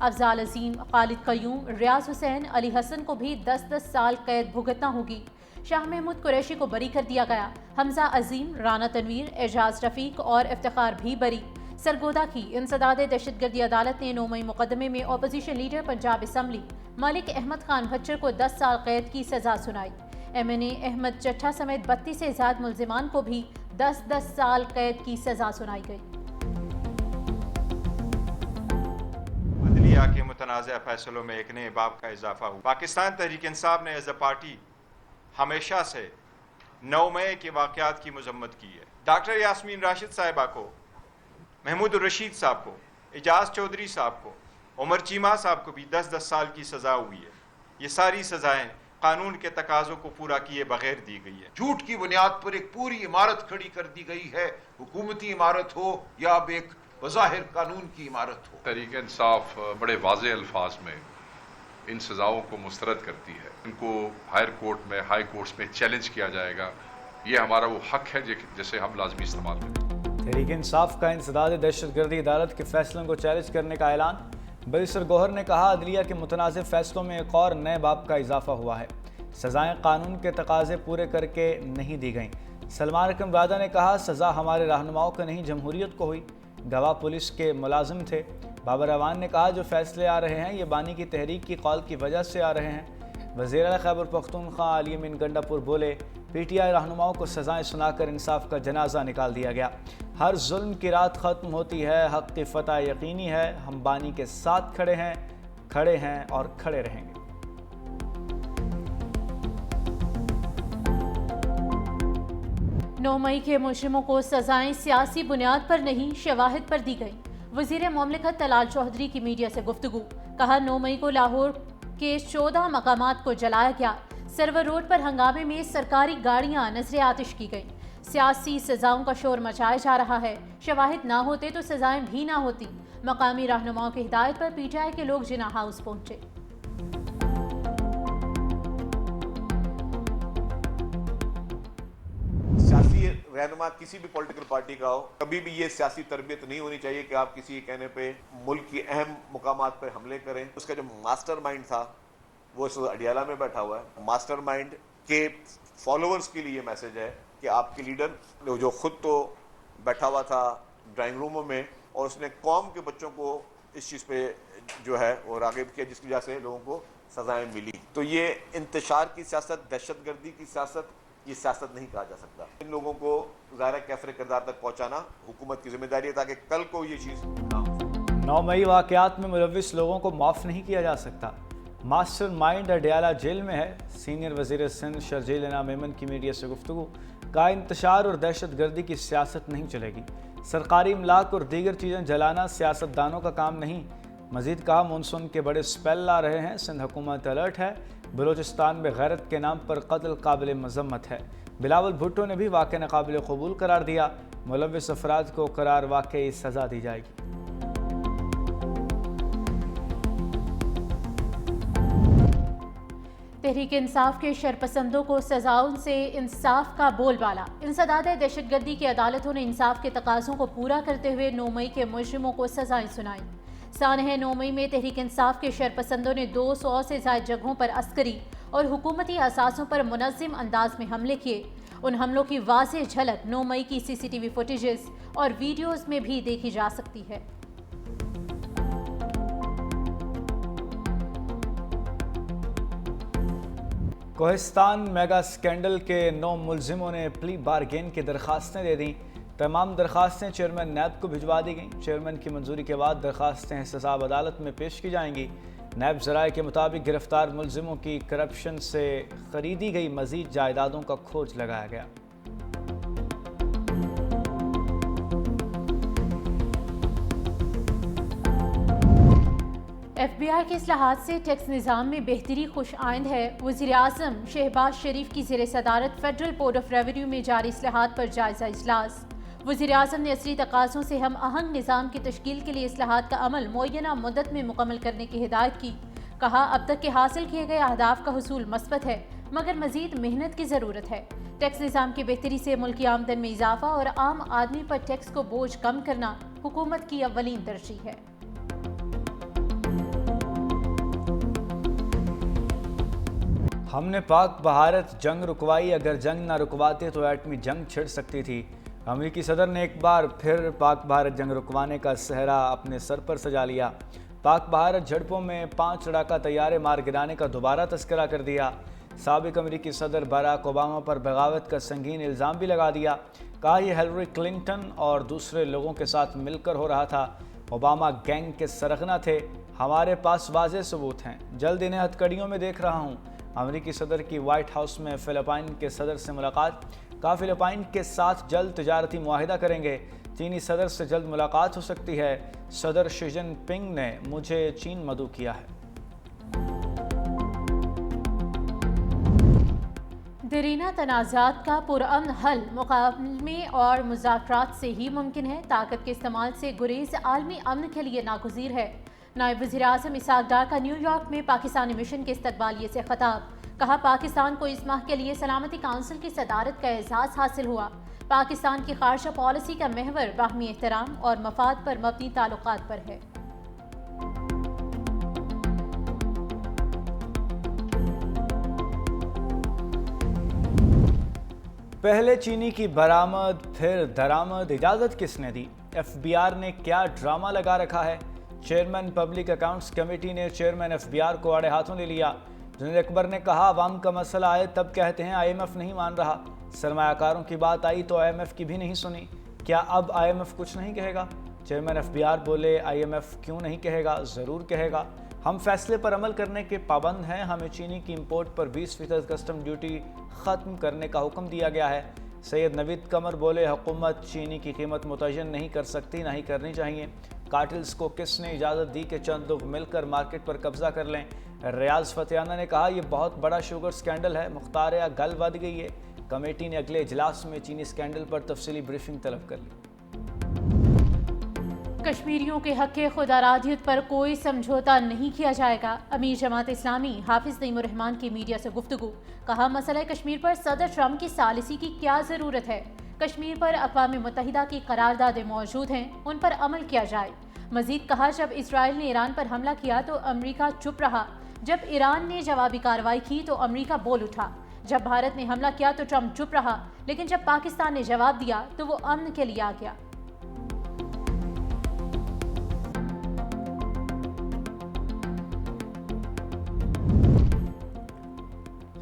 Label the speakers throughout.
Speaker 1: افضال عظیم، خالد قیوم، ریاض حسین، علی حسن کو بھی 10 سال قید بھگتنا ہوگی۔ شاہ محمود قریشی کو بری کر دیا گیا۔ حمزہ عظیم، رانا تنویر، اعجاز رفیق اور افتخار بھی بری۔ سرگودا کی انسداد دہشت گردی عدالت نے 9 مئی مقدمے میں اپوزیشن لیڈر پنجاب اسمبلی مالک احمد خان بھچر کو 10 سال قید کی سزا سنائی۔ MNA احمد چٹھا سمیت 32 سے زائد ملزمان کو بھی 10 سال قید کی سزا سنائی گئی۔
Speaker 2: عدلیہ کے متنازع فیصلوں میں ایک نئے باب کا اضافہ ہوا۔ پاکستان تحریک انصاف نے ایز اے پارٹی ہمیشہ سے 9 مئی کے واقعات کی مذمت کی ہے۔ ڈاکٹر یاسمین راشد صاحبہ کو، محمود الرشید صاحب کو، اعجاز چودھری صاحب کو، عمر چیمہ صاحب کو بھی 10 سال کی سزا ہوئی ہے۔ یہ ساری سزائیں قانون کے تقاضوں کو پورا کیے بغیر دی گئی ہے۔
Speaker 3: جھوٹ کی بنیاد پر ایک پوری عمارت کھڑی کر دی گئی ہے، حکومتی عمارت ہو یا اب ایک بظاہر قانون کی عمارت ہو۔
Speaker 4: تحریک انصاف بڑے واضح الفاظ میں ان سزاؤں کو مسترد کرتی ہے۔ ان کو ہائر کورٹ میں، ہائی کورٹس میں چیلنج کیا جائے گا۔ یہ ہمارا وہ حق ہے جسے ہم لازمی استعمال کریں۔
Speaker 5: تحریک انصاف کا انسداد دہشت گردی عدالت کے فیصلوں کو چیلنج کرنے کا اعلان۔ بریسر گوہر نے کہا عدلیہ کے متنازع فیصلوں میں ایک اور نئے باب کا اضافہ ہوا ہے۔ سزائیں قانون کے تقاضے پورے کر کے نہیں دی گئیں۔ سلمان اکرم رادا نے کہا سزا ہمارے رہنماؤں کو نہیں جمہوریت کو ہوئی۔ گواہ پولیس کے ملازم تھے۔ بابر اعوان نے کہا جو فیصلے آ رہے ہیں یہ بانی کی تحریک کی قول کی وجہ سے آ رہے ہیں۔ وزیر اعلیٰ خیبر پختونخوا علی امین گنڈا پور بولے PTI رہنماؤں کو سزائیں سنا کر انصاف کا جنازہ نکال دیا گیا۔ ہر ظلم کی رات ختم ہوتی ہے، حق کی فتح یقینی ہے۔ ہم بانی کے ساتھ کھڑے ہیں اور کھڑے رہیں گے۔
Speaker 1: 9 مئی کے مجرموں کو سزائیں سیاسی بنیاد پر نہیں شواہد پر دی گئیں۔ وزیر مملکت طلال چودھری کی میڈیا سے گفتگو، کہا 9 مئی کو لاہور کے 14 مقامات کو جلایا گیا۔ سرور روڈ پر ہنگامے میں سرکاری گاڑیاں نذر آتش کی گئیں۔ سیاسی سزاؤں کا شور مچایا جا رہا ہے۔ شواہد نہ ہوتے تو سزائیں بھی نہ ہوتی۔ مقامی رہنماؤں کی ہدایت پر PTI کے لوگ جناح ہاؤس پہنچے۔
Speaker 6: سیاسی رہنما کسی بھی پولیٹیکل پارٹی کا ہو، کبھی بھی یہ سیاسی تربیت نہیں ہونی چاہیے کہ آپ کسی کہنے پہ ملک کی اہم مقامات پر حملے کریں۔ اس کا جو ماسٹر مائنڈ تھا وہ اس وقت اڈیالہ میں بیٹھا ہوا ہے۔ ماسٹر مائنڈ کے فالوورز کے لیے یہ میسج ہے کہ آپ کے لیڈر جو خود تو بیٹھا ہوا تھا ڈرائنگ روموں میں اور اس نے قوم کے بچوں کو اس چیز پہ جو ہے وہ راغب کیا جس کی وجہ سے لوگوں کو سزائیں ملی۔ تو یہ انتشار کی سیاست، دہشت گردی کی سیاست، یہ سیاست نہیں کہا جا سکتا۔ ان لوگوں کو ظاہر کیفر کردار تک پہنچانا حکومت کی ذمہ داری ہے تاکہ کل کو یہ چیز نہ ہو۔
Speaker 5: 9 مئی واقعات میں ملوث لوگوں کو معاف نہیں کیا جا سکتا۔ ماسٹر مائنڈ اڈیالہ جیل میں ہے۔ سینئر وزیر سندھ شرجیل انعام میمن کی میڈیا سے گفتگو، کا انتشار اور دہشت گردی کی سیاست نہیں چلے گی۔ سرکاری املاک اور دیگر چیزیں جلانا سیاست دانوں کا کام نہیں۔ مزید کہا مونسون کے بڑے سپیل آ رہے ہیں، سندھ حکومت الرٹ ہے۔ بلوچستان میں غیرت کے نام پر قتل قابل مذمت ہے۔ بلاول بھٹو نے بھی واقعہ ناقابل قبول قرار دیا۔ ملوث افراد کو قرار واقعی سزا دی جائے گی۔
Speaker 1: تحریک انصاف کے شرپسندوں کو سزاؤں سے انصاف کا بول بالا۔ انسداد دہشت گردی کی عدالتوں نے انصاف کے تقاضوں کو پورا کرتے ہوئے 9 مئی کے مجرموں کو سزائیں سنائیں۔ سانحہ 9 مئی میں تحریک انصاف کے شرپسندوں نے 200 سے زائد جگہوں پر عسکری اور حکومتی اثاثوں پر منظم انداز میں حملے کیے۔ ان حملوں کی واضح جھلک 9 مئی کی CCTV فوٹیجز اور ویڈیوز میں بھی دیکھی جا سکتی ہے۔
Speaker 5: کوہستان میگا سکینڈل کے 9 ملزموں نے پلی بارگین کی درخواستیں دے دیں۔ تمام درخواستیں چیئرمین نیب کو بھجوا دی گئیں۔ چیئرمین کی منظوری کے بعد درخواستیں احتساب عدالت میں پیش کی جائیں گی۔ نیب ذرائع کے مطابق گرفتار ملزموں کی کرپشن سے خریدی گئی مزید جائیدادوں کا کھوج لگایا گیا۔
Speaker 1: FBI کے اصلاحات سے ٹیکس نظام میں بہتری خوش آئند ہے۔ وزیر اعظم شہباز شریف کی زیر صدارت فیڈرل بورڈ آف ریونیو میں جاری اصلاحات پر جائزہ اجلاس۔ وزیر اعظم نے اصلی تقاضوں سے ہم آہنگ نظام کی تشکیل کے لیے اصلاحات کا عمل معینہ مدت میں مکمل کرنے کی ہدایت کی۔ کہا اب تک کے حاصل کیے گئے اہداف کا حصول مثبت ہے مگر مزید محنت کی ضرورت ہے۔ ٹیکس نظام کی بہتری سے ملکی آمدن میں اضافہ اور عام آدمی پر ٹیکس کو بوجھ کم کرنا حکومت کی اولین ترجیح ہے۔
Speaker 5: ہم نے پاک بھارت جنگ رکوائی، اگر جنگ نہ رکواتے تو ایٹمی جنگ چھڑ سکتی تھی۔ امریکی صدر نے ایک بار پھر پاک بھارت جنگ رکوانے کا صحرا اپنے سر پر سجا لیا۔ پاک بھارت جھڑپوں میں 5 لڑاکا طیارے مار گرانے کا دوبارہ تذکرہ کر دیا۔ سابق امریکی صدر باراک اوباما پر بغاوت کا سنگین الزام بھی لگا دیا۔ کہا یہ ہیلری کلنٹن اور دوسرے لوگوں کے ساتھ مل کر ہو رہا تھا۔ اوباما گینگ کے سرغنہ تھے۔ ہمارے پاس واضح ثبوت ہیں، جلد انہیں ہتھکڑیوں میں دیکھ رہا ہوں۔ امریکی صدر کی وائٹ ہاؤس میں فلپائن کے صدر سے ملاقات۔ کہا فلپائن کے ساتھ جلد تجارتی معاہدہ کریں گے۔ چینی صدر سے جلد ملاقات ہو سکتی ہے۔ صدر شی جن پنگ نے مجھے چین مدعو کیا ہے۔
Speaker 1: دیرینہ تنازعات کا پرامن حل مکالمے اور مذاکرات سے ہی ممکن ہے۔ طاقت کے استعمال سے گریز عالمی امن کے لیے ناگزیر ہے۔ نائب وزیر اعظم اسحاق ڈار کا نیو یارک میں پاکستانی مشن کے استقبالیے سے خطاب۔ کہا پاکستان کو اس ماہ کے لیے سلامتی کونسل کی صدارت کا اعزاز حاصل ہوا۔ پاکستان کی خارجہ پالیسی کا محور باہمی احترام اور مفاد پر مبنی تعلقات پر ہے۔
Speaker 5: پہلے چینی کی برآمد پھر درآمد، اجازت کس نے دی؟ ایف بی آر نے کیا ڈرامہ لگا رکھا ہے؟ چیئرمین پبلک اکاؤنٹس کمیٹی نے چیئرمین ایف بی آر کو آڑے ہاتھوں لے لیا۔ جنید اکبر نے کہا عوام کا مسئلہ آئے تب کہتے ہیں آئی ایم ایف نہیں مان رہا، سرمایہ کاروں کی بات آئی تو آئی ایم ایف کی بھی نہیں سنی، کیا اب آئی ایم ایف کچھ نہیں کہے گا؟ چیئرمین ایف بی آر بولے آئی ایم ایف کیوں نہیں کہے گا، ضرور کہے گا، ہم فیصلے پر عمل کرنے کے پابند ہیں، ہمیں چینی کی امپورٹ پر 20% کسٹم ڈیوٹی ختم کرنے کا حکم دیا گیا ہے۔ سید نوید قمر بولے حکومت چینی کی قیمت متعین نہیں کر سکتی، نہ ہی کرنی چاہیے۔ کارٹلز کو کس نے اجازت دی کہ چند لوگ مل کر مارکیٹ پر قبضہ کر لیں؟ ریاض فتحانہ نے کہا یہ بہت بڑا شوگر سکینڈل ہے، مختاریہ گل ود گئی ہے۔ کمیٹی نے اگلے اجلاس میں چینی سکینڈل پر تفصیلی بریفنگ طلب کر لی۔
Speaker 1: کشمیریوں کے حق خود ارادیت پر کوئی سمجھوتا نہیں کیا جائے گا۔ امیر جماعت اسلامی حافظ نعیم الرحمان کی میڈیا سے گفتگو۔ کہا مسئلہ کشمیر پر صدر ٹرمپ کی ثالثی کی کیا ضرورت ہے؟ کشمیر پر اقوام متحدہ کی قراردادیں موجود ہیں، ان پر عمل کیا جائے۔ مزید کہا جب اسرائیل نے ایران پر حملہ کیا تو امریکہ چپ رہا، جب ایران نے جوابی کارروائی کی تو امریکہ بول اٹھا، جب بھارت نے حملہ کیا تو ٹرمپ چپ رہا، لیکن جب پاکستان نے جواب دیا تو وہ امن کے لیے آ گیا۔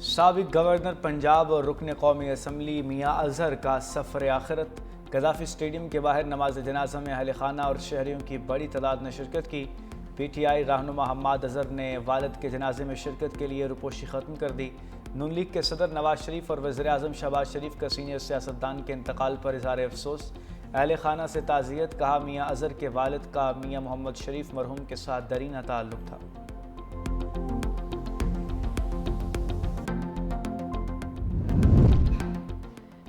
Speaker 5: سابق گورنر پنجاب اور رکن قومی اسمبلی میاں اظہر کا سفر آخرت۔ قذافی اسٹیڈیم کے باہر نماز جنازہ میں اہل خانہ اور شہریوں کی بڑی تعداد نے شرکت کی۔ پی ٹی آئی رہنما حماد اظہر نے والد کے جنازے میں شرکت کے لیے روپوشی ختم کر دی۔ نون لیگ کے صدر نواز شریف اور وزیر اعظم شہباز شریف کا سینئر سیاستدان کے انتقال پر اظہار افسوس۔ اہل خانہ سے تعزیت۔ کہا میاں اظہر کے والد کا میاں محمد شریف مرحوم کے ساتھ دیرینہ تعلق تھا۔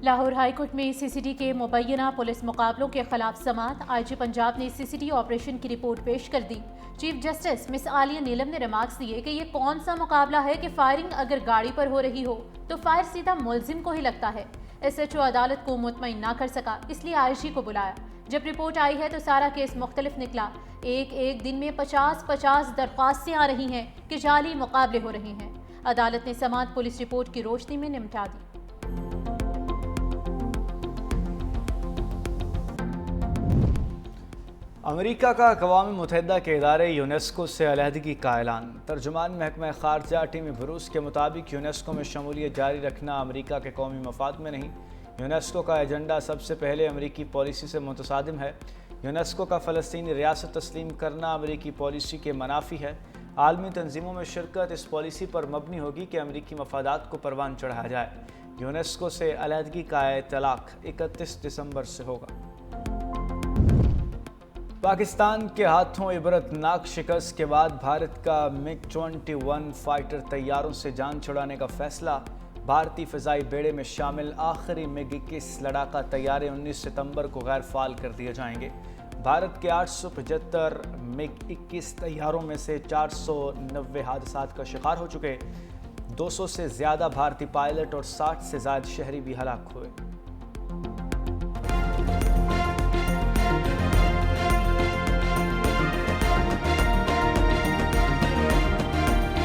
Speaker 1: لاہور ہائی کورٹ میں سی سی ٹی کے مبینہ پولیس مقابلوں کے خلاف سماعت۔ آئی جی پنجاب نے سی سی ٹی آپریشن کی رپورٹ پیش کر دی۔ چیف جسٹس مس عالیہ نیلم نے ریمارکس دیے کہ یہ کون سا مقابلہ ہے کہ فائرنگ اگر گاڑی پر ہو رہی ہو تو فائر سیدھا ملزم کو ہی لگتا ہے۔ ایس ایچ او عدالت کو مطمئن نہ کر سکا، اس لیے آئی جی کو بلایا۔ جب رپورٹ آئی ہے تو سارا کیس مختلف نکلا۔ ایک دن میں 50 درخواستیں آ رہی ہیں کہ جعلی مقابلے ہو رہے ہیں۔ عدالت نے سماعت پولیس رپورٹ کی روشنی میں نمٹا دی۔
Speaker 5: امریکہ کا اقوام متحدہ کے ادارے یونیسکو سے علیحدگی کا اعلان۔ ترجمان محکمہ خارجہ ٹیمی بروس کے مطابق یونیسکو میں شمولیت جاری رکھنا امریکہ کے قومی مفاد میں نہیں۔ یونیسکو کا ایجنڈا سب سے پہلے امریکی پالیسی سے متصادم ہے۔ یونیسکو کا فلسطینی ریاست تسلیم کرنا امریکی پالیسی کے منافی ہے۔ عالمی تنظیموں میں شرکت اس پالیسی پر مبنی ہوگی کہ امریکی مفادات کو پروان چڑھایا جائے۔ یونیسکو سے علیحدگی کا اطلاق 31 دسمبر سے ہوگا۔ پاکستان کے ہاتھوں عبرتناک شکست کے بعد بھارت کا MiG 21 فائٹر طیاروں سے جان چھڑانے کا فیصلہ۔ بھارتی فضائی بیڑے میں شامل آخری MiG 21 لڑاکا طیارے 19 ستمبر کو غیر فعال کر دیے جائیں گے۔ بھارت کے 875 MiG 21 طیاروں میں سے 490 حادثات کا شکار ہو چکے، 200 سے زیادہ بھارتی پائلٹ اور 60 سے زائد شہری بھی ہلاک ہوئے۔